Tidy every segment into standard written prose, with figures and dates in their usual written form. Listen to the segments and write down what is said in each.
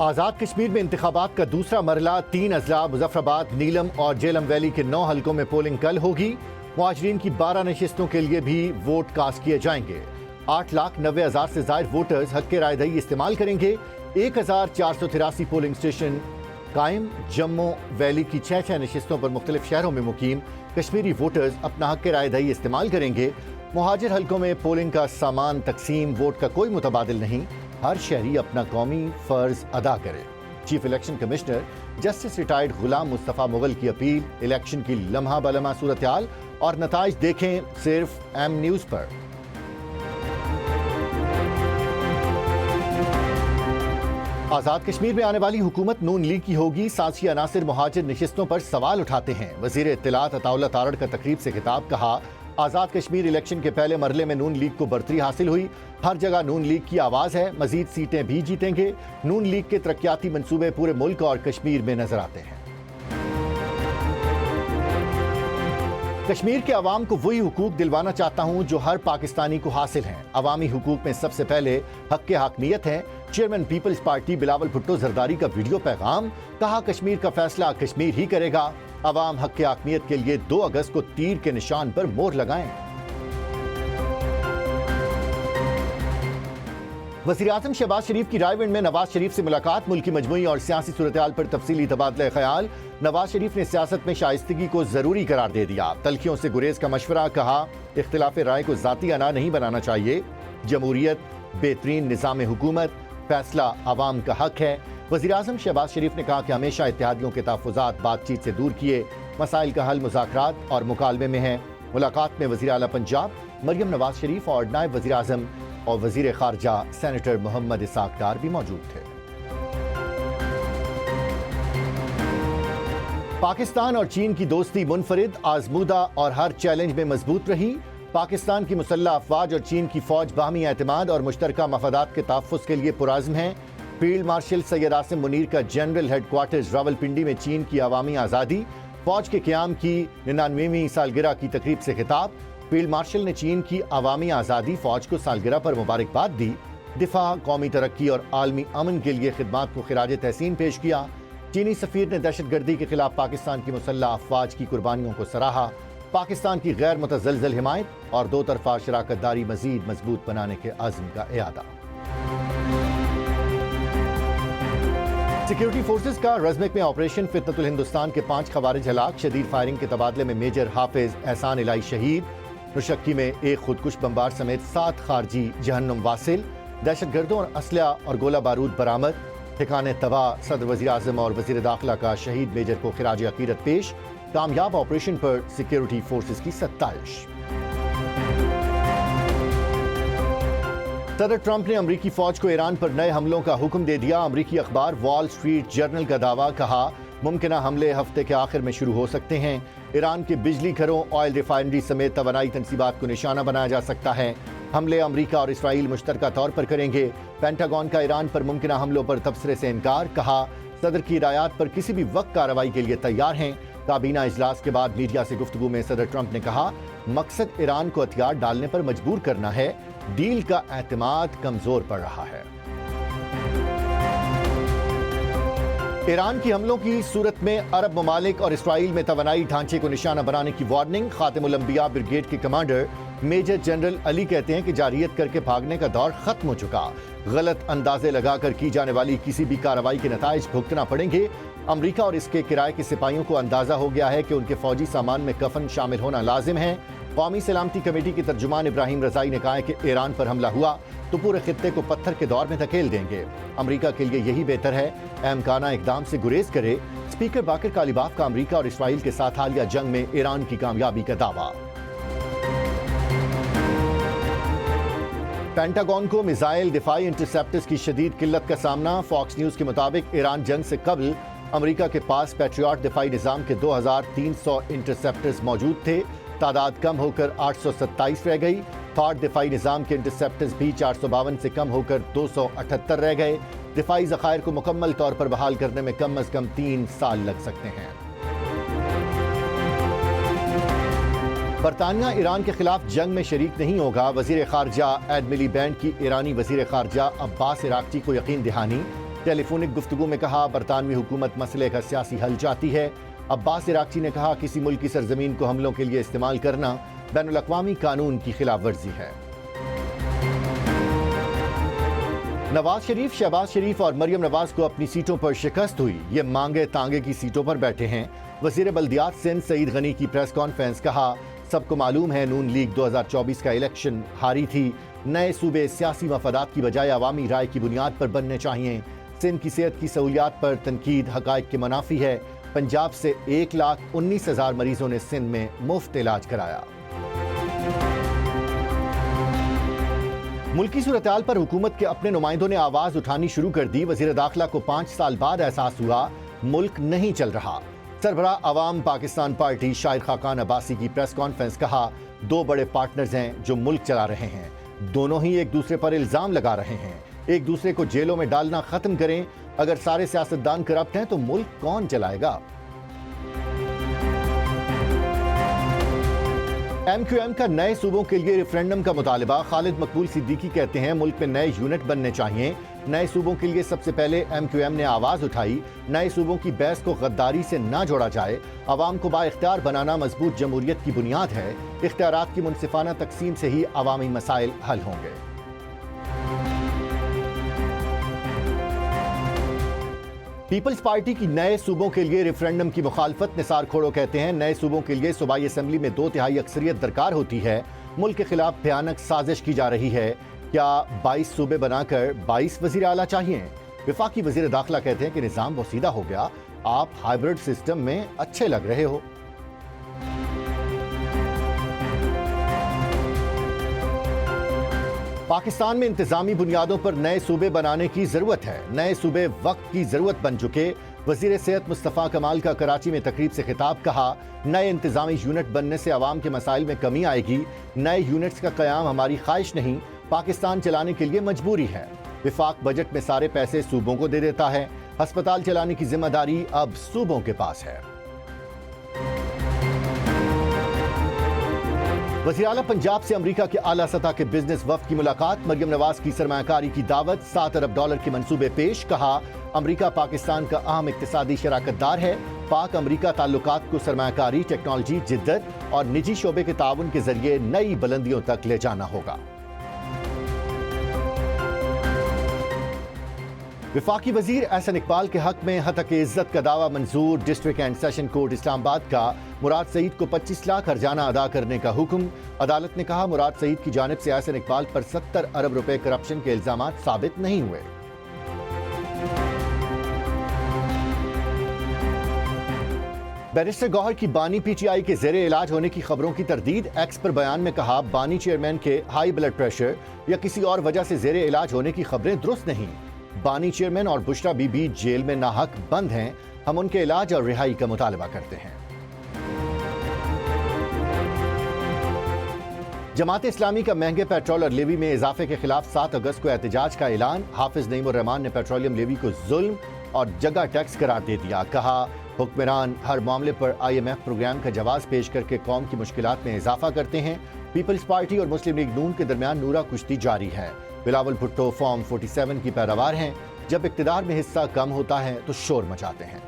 آزاد کشمیر میں انتخابات کا دوسرا مرحلہ 3 اضلاع مظفرآباد، نیلم اور جہلم ویلی کے 9 حلقوں میں پولنگ کل ہوگی۔ مہاجرین کی 12 نشستوں کے لیے بھی ووٹ کاسٹ کیے جائیں گے۔ 8,90,000 سے زائد ووٹرز حق رائے دہی استعمال کریں گے۔ 1,483 پولنگ اسٹیشن قائم۔ جموں ویلی کی 6 نشستوں پر مختلف شہروں میں مقیم کشمیری ووٹرز اپنا حق رائے دہی استعمال کریں گے۔ مہاجر حلقوں میں پولنگ کا سامان تقسیم، ووٹ کا کوئی متبادل نہیں، ہر شہری اپنا قومی فرض ادا کرے۔ Chief election commissioner justice retired Ghulam Mustafa Mughal کی اپیل۔ الیکشن کی لمحہ بلمحہ صورتحال اور نتائج دیکھیں صرف ایم نیوز پر۔ آزاد کشمیر میں آنے والی حکومت نون لیگ کی ہوگی۔ سیاسی عناصر مہاجر نشستوں پر سوال اٹھاتے ہیں۔ وزیر اطلاعات عطا اللہ تارڑ کا تقریب سے خطاب۔ کہا، آزاد کشمیر الیکشن کے پہلے مرحلے میں نون لیگ کو برتری حاصل ہوئی، ہر جگہ نون لیگ کی آواز ہے، مزید سیٹیں بھی جیتیں گے۔ نون لیگ کے ترقیاتی منصوبے پورے ملک اور کشمیر میں نظر آتے ہیں۔ کشمیر کے عوام کو وہی حقوق دلوانا چاہتا ہوں جو ہر پاکستانی کو حاصل ہیں۔ عوامی حقوق میں سب سے پہلے حق حاکمیت ہے۔ چیئرمین پیپلز پارٹی بلاول بھٹو زرداری کا ویڈیو پیغام۔ کہا، کشمیر کا فیصلہ کشمیر ہی کرے گا۔ عوام حق حاکمیت کے لیے 2 اگست کو تیر کے نشان پر مہر لگائیں۔ وزیراعظم شہباز شریف کی رائے ونڈ میں نواز شریف سے ملاقات۔ ملکی مجموعی اور سیاسی صورتحال پر تفصیلی تبادلہ خیال۔ نواز شریف نے سیاست میں شائستگی کو ضروری قرار دے دیا۔ تلخیوں سے گریز کا مشورہ۔ کہا، اختلاف رائے کو ذاتی انا نہیں بنانا چاہیے۔ جمہوریت بہترین نظام حکومت، فیصلہ عوام کا حق ہے۔ وزیراعظم شہباز شریف نے کہا کہ ہمیشہ اتحادیوں کے تحفظات بات چیت سے دور کیے، مسائل کا حل مذاکرات اور مکالمے میں ہے۔ ملاقات میں وزیر اعلیٰ پنجاب مریم نواز شریف اور نائب وزیر اعظم اور وزیر خارجہ سینیٹر محمد اسحاق ڈار بھی موجود تھے۔ پاکستان اور چین کی دوستی منفرد، آزمودہ اور ہر چیلنج میں مضبوط رہی۔ پاکستان کی مسلح افواج اور چین کی فوج باہمی اعتماد اور مشترکہ مفادات کے تحفظ کے لیے پرعزم ہیں۔ فیلڈ مارشل سید عاصم منیر کا جنرل ہیڈ کوارٹرز راولپنڈی میں چین کی عوامی آزادی، فوج کے قیام کی 99ویں سالگرہ کی تقریب سے خطاب۔ فیلڈ مارشل نے چین کی عوامی آزادی فوج کو سالگرہ پر مبارکباد دی۔ دفاع، قومی ترقی اور عالمی امن کے لیے خدمات کو خراج تحسین پیش کیا۔ چینی سفیر نے دہشت گردی کے خلاف پاکستان کی مسلح افواج کی قربانیوں کو سراہا۔ پاکستان کی غیر متزلزل حمایت اور 2 طرفہ شراکت داری مزید مضبوط بنانے کے عزم کا اعادہ۔ سیکیورٹی فورسز کا رزمک میں آپریشن فتنۃ الہندوستان کے 5 خوارج ہلاک۔ شدید فائرنگ کے تبادلے میں میجر حافظ احسان الہی شہید۔ نوشکی میں 1 خودکش بمبار سمیت 7 خارجی جہنم واصل۔ دہشت گردوں اور اسلحہ اور گولہ بارود برآمد، ٹھکانے تباہ۔ صدر وزیر اعظم اور وزیر داخلہ کا شہید میجر کو خراج عقیدت پیش۔ کامیاب آپریشن پر سیکیورٹی فورسز کی ستائش۔ صدر ٹرمپ نے امریکی فوج کو ایران پر نئے حملوں کا حکم دے دیا۔ امریکی اخبار وال سٹریٹ جرنل کا دعویٰ۔ کہا، ممکنہ حملے ہفتے کے آخر میں شروع ہو سکتے ہیں۔ ایران کے بجلی گھروں، آئل ریفائنری سمیت توانائی تنصیبات کو نشانہ بنایا جا سکتا ہے۔ حملے امریکہ اور اسرائیل مشترکہ طور پر کریں گے۔ پینٹاگون کا ایران پر ممکنہ حملوں پر تبصرے سے انکار۔ کہا، صدر کی ہدایات پر کسی بھی وقت کارروائی کے لیے تیار ہیں۔ کابینہ اجلاس کے بعد میڈیا سے گفتگو میں صدر ٹرمپ نے کہا، مقصد ایران کو ہتھیار ڈالنے پر مجبور کرنا ہے۔ ڈیل کا اعتماد کمزور پڑ رہا ہے۔ ایران کی حملوں کی صورت میں عرب ممالک اور اسرائیل میں توانائی ڈھانچے کو نشانہ بنانے کی وارننگ۔ خاتم الانبیاء بریگیڈ کے کمانڈر میجر جنرل علی کہتے ہیں کہ جارحیت کر کے بھاگنے کا دور ختم ہو چکا۔ غلط اندازے لگا کر کی جانے والی کسی بھی کارروائی کے نتائج بھگتنا پڑیں گے۔ امریکہ اور اس کے کرائے کے سپاہیوں کو اندازہ ہو گیا ہے کہ ان کے فوجی سامان میں کفن شامل ہونا لازم ہے۔ قومی سلامتی کمیٹی کے ترجمان ابراہیم رضائی نے کہا ہے کہ ایران پر حملہ ہوا تو پورے خطے کو پتھر کے دور میں دھکیل دیں گے۔ امریکہ کے لیے یہی بہتر ہے، امکانہ اقدام سے گریز کرے۔ اسپیکر باقر کالیباف کا امریکہ اور اسرائیل کے ساتھ حالیہ جنگ میں ایران کی کامیابی کا دعویٰ۔ پینٹاگون کو میزائل دفاعی انٹرسیپٹرز کی شدید قلت کا سامنا۔ فاکس نیوز کے مطابق ایران جنگ سے قبل امریکہ کے پاس پیٹریاٹ دفاعی نظام کے 2300 انٹرسیپٹرز موجود تھے۔ تعداد کم ہو کر 827 رہ گئی۔ تھاڈ دفاعی نظام کے انٹرسیپٹرز بھی 452 سے کم ہو کر 278 رہ گئے۔ دفاعی ذخائر کو مکمل طور پر بحال کرنے میں کم از کم 3 سال لگ سکتے ہیں۔ برطانیہ ایران کے خلاف جنگ میں شریک نہیں ہوگا۔ وزیر خارجہ ایڈ ملی بینڈ کی ایرانی وزیر خارجہ عباس عراقچی کو یقین دہانی۔ ٹیلی فونک گفتگو میں کہا برطانوی حکومت مسئلے کا سیاسی حل چاہتی ہے۔ عباس عراقچی نے کہا کسی ملک کی سرزمین کو حملوں کے لیے استعمال کرنا بین الاقوامی قانون کی خلاف ورزی ہے۔ نواز شریف، شہباز شریف اور مریم نواز کو اپنی سیٹوں پر شکست ہوئی، یہ مانگے تانگے کی سیٹوں پر بیٹھے ہیں۔ وزیر بلدیات سندھ سعید غنی کی پریس کانفرنس، کہا سب کو معلوم ہے نون لیگ 2024 کا الیکشن ہاری تھی، نئے صوبے سیاسی مفادات کی بجائے عوامی رائے کی بنیاد پر بننے چاہیے۔ سندھ کی صحت کی سہولیات پر تنقید حقائق کے منافی ہے۔ پنجاب سے 1,19,000 مریضوں نے سندھ میں مفت علاج کرایا۔ ملکی صورتحال پر حکومت کے اپنے نمائندوں نے آواز اٹھانی شروع کر دی۔ وزیر داخلہ کو 5 سال بعد احساس ہوا ملک نہیں چل رہا۔ سربراہ عوام پاکستان پارٹی شاہد خاقان عباسی کی پریس کانفرنس، کہا 2 بڑے پارٹنرز ہیں جو ملک چلا رہے ہیں، دونوں ہی ایک دوسرے پر الزام لگا رہے ہیں، ایک دوسرے کو جیلوں میں ڈالنا ختم کریں۔ اگر سارے سیاستدان کرپٹ ہیں تو ملک کون چلائے گا؟ ایم کیو ایم کا نئے صوبوں کے لیے ریفرینڈم کا مطالبہ۔ خالد مقبول صدیقی کہتے ہیں ملک میں نئے یونٹ بننے چاہیے۔ نئے صوبوں کے لیے سب سے پہلے ایم کیو ایم نے آواز اٹھائی، نئے صوبوں کی بحث کو غداری سے نہ جوڑا جائے۔ عوام کو با اختیار بنانا مضبوط جمہوریت کی بنیاد ہے۔ اختیارات کی منصفانہ تقسیم سے ہی عوامی مسائل حل ہوں گے۔ پیپلز پارٹی کی نئے صوبوں کے لیے ریفرینڈم کی مخالفت۔ نثار کھوڑو کہتے ہیں نئے صوبوں کے لیے صوبائی اسمبلی میں 2/3 اکثریت درکار ہوتی ہے۔ ملک کے خلاف بھیانک سازش کی جا رہی ہے۔ کیا 22 صوبے بنا کر 22 وزیر اعلیٰ چاہیے؟ وفاقی وزیر داخلہ کہتے ہیں کہ نظام بوسیدہ ہو گیا، آپ ہائیبرڈ سسٹم میں اچھے لگ رہے ہو۔ پاکستان میں انتظامی بنیادوں پر نئے صوبے بنانے کی ضرورت ہے۔ نئے صوبے وقت کی ضرورت بن چکے۔ وزیر صحت مصطفیٰ کمال کا کراچی میں تقریب سے خطاب، کہا نئے انتظامی یونٹ بننے سے عوام کے مسائل میں کمی آئے گی۔ نئے یونٹس کا قیام ہماری خواہش نہیں، پاکستان چلانے کے لیے مجبوری ہے۔ وفاق بجٹ میں سارے پیسے صوبوں کو دے دیتا ہے، ہسپتال چلانے کی ذمہ داری اب صوبوں کے پاس ہے۔ وزیر اعلیٰ پنجاب سے امریکہ کے اعلیٰ سطح کے بزنس وفد کی ملاقات۔ مریم نواز کی سرمایہ کاری کی دعوت، $7 ارب کے منصوبے پیش۔ کہا امریکہ پاکستان کا اہم اقتصادی شراکت دار ہے۔ پاک امریکہ تعلقات کو سرمایہ کاری، ٹیکنالوجی، جدت اور نجی شعبے کے تعاون کے ذریعے نئی بلندیوں تک لے جانا ہوگا۔ وفاقی وزیر احسن اقبال کے حق میں ہتک عزت کا دعویٰ منظور۔ ڈسٹرکٹ اینڈ سیشن کورٹ اسلام آباد کا مراد سعید کو 25 لاکھ ہرجانہ ادا کرنے کا حکم۔ عدالت نے کہا مراد سعید کی جانب سے احسن اقبال پر 70 ارب روپے کرپشن کے الزامات ثابت نہیں ہوئے۔ بیرسٹر گوہر کی بانی پی ٹی آئی کے زیر علاج ہونے کی خبروں کی تردید۔ ایکس پر بیان میں کہا بانی چیئرمین کے ہائی بلڈ پریشر یا کسی اور وجہ سے زیر علاج ہونے کی خبریں درست نہیں۔ بانی چیئرمین اور بشرا بی بی جیل میں ناحق بند ہیں، ہم ان کے علاج اور رہائی کا مطالبہ کرتے ہیں۔ جماعت اسلامی کا مہنگے پیٹرول اور لیوی میں اضافے کے خلاف 7 اگست کو احتجاج کا اعلان۔ حافظ نعیم الرحمان نے پیٹرولیم لیوی کو ظلم اور جگہ ٹیکس قرار دے دیا۔ کہا حکمران ہر معاملے پر IMF پروگرام کا جواز پیش کر کے قوم کی مشکلات میں اضافہ کرتے ہیں۔ پیپلز پارٹی اور مسلم لیگ نون کے درمیان نورا کشتی جاری ہے۔ بلاول بھٹو فارم 47 کی پیروار ہیں، جب اقتدار میں حصہ کم ہوتا ہے تو شور مچاتے ہیں۔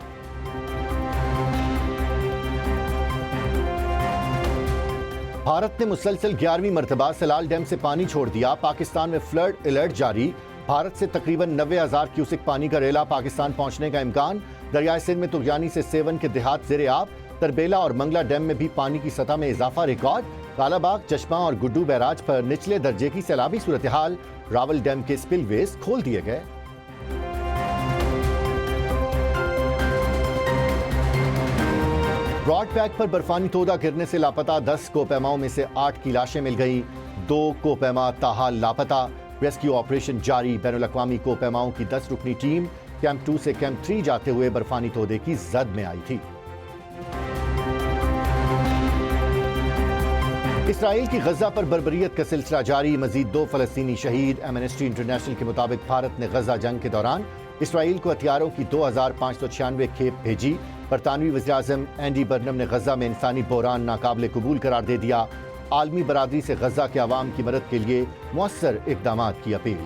بھارت نے مسلسل 11ویں مرتبہ سلال ڈیم سے پانی چھوڑ دیا۔ پاکستان میں فلڈ الرٹ جاری۔ بھارت سے تقریباً 90,000 کیوسک پانی کا ریلا پاکستان پہنچنے کا امکان۔ دریائے سندھ میں تغیانی سے سیون کے دیہات زیر آب۔ تربیلا اور منگلا ڈیم میں بھی پانی کی سطح میں اضافہ ریکارڈ۔ کالا باغ، چشمہ اور گڈو بیراج پر نچلے درجے کی سیلابی صورتحال۔ راول ڈیم کے سپل ویز کھول دیے گئے۔ براڈ پیک پر برفانی تودہ گرنے سے لاپتہ 10 کوپیماؤں میں سے 8 کی لاشیں مل گئیں۔ 2 کوپیما تاحال لاپتہ۔ ریسکیو آپریشن جاری۔ بین الاقوامی کوپیماؤں کی 10 رکنی ٹیم کیمپ 2 سے کیمپ 3 جاتے ہوئے برفانی تودے کی زد میں آئی تھی۔ اسرائیل کی غزہ پر بربریت کا سلسلہ جاری۔ مزید 2 فلسطینی شہید۔ ایمنسٹی انٹرنیشنل کے مطابق بھارت نے غزہ جنگ کے دوران اسرائیل کو ہتھیاروں کی 2596 کھیپ بھیجی۔ برطانوی وزیراعظم اینڈی برنم نے غزہ میں انسانی بحران ناقابل قبول قرار دے دیا۔ عالمی برادری سے غزہ کے عوام کی مدد کے لیے مؤثر اقدامات کی اپیل۔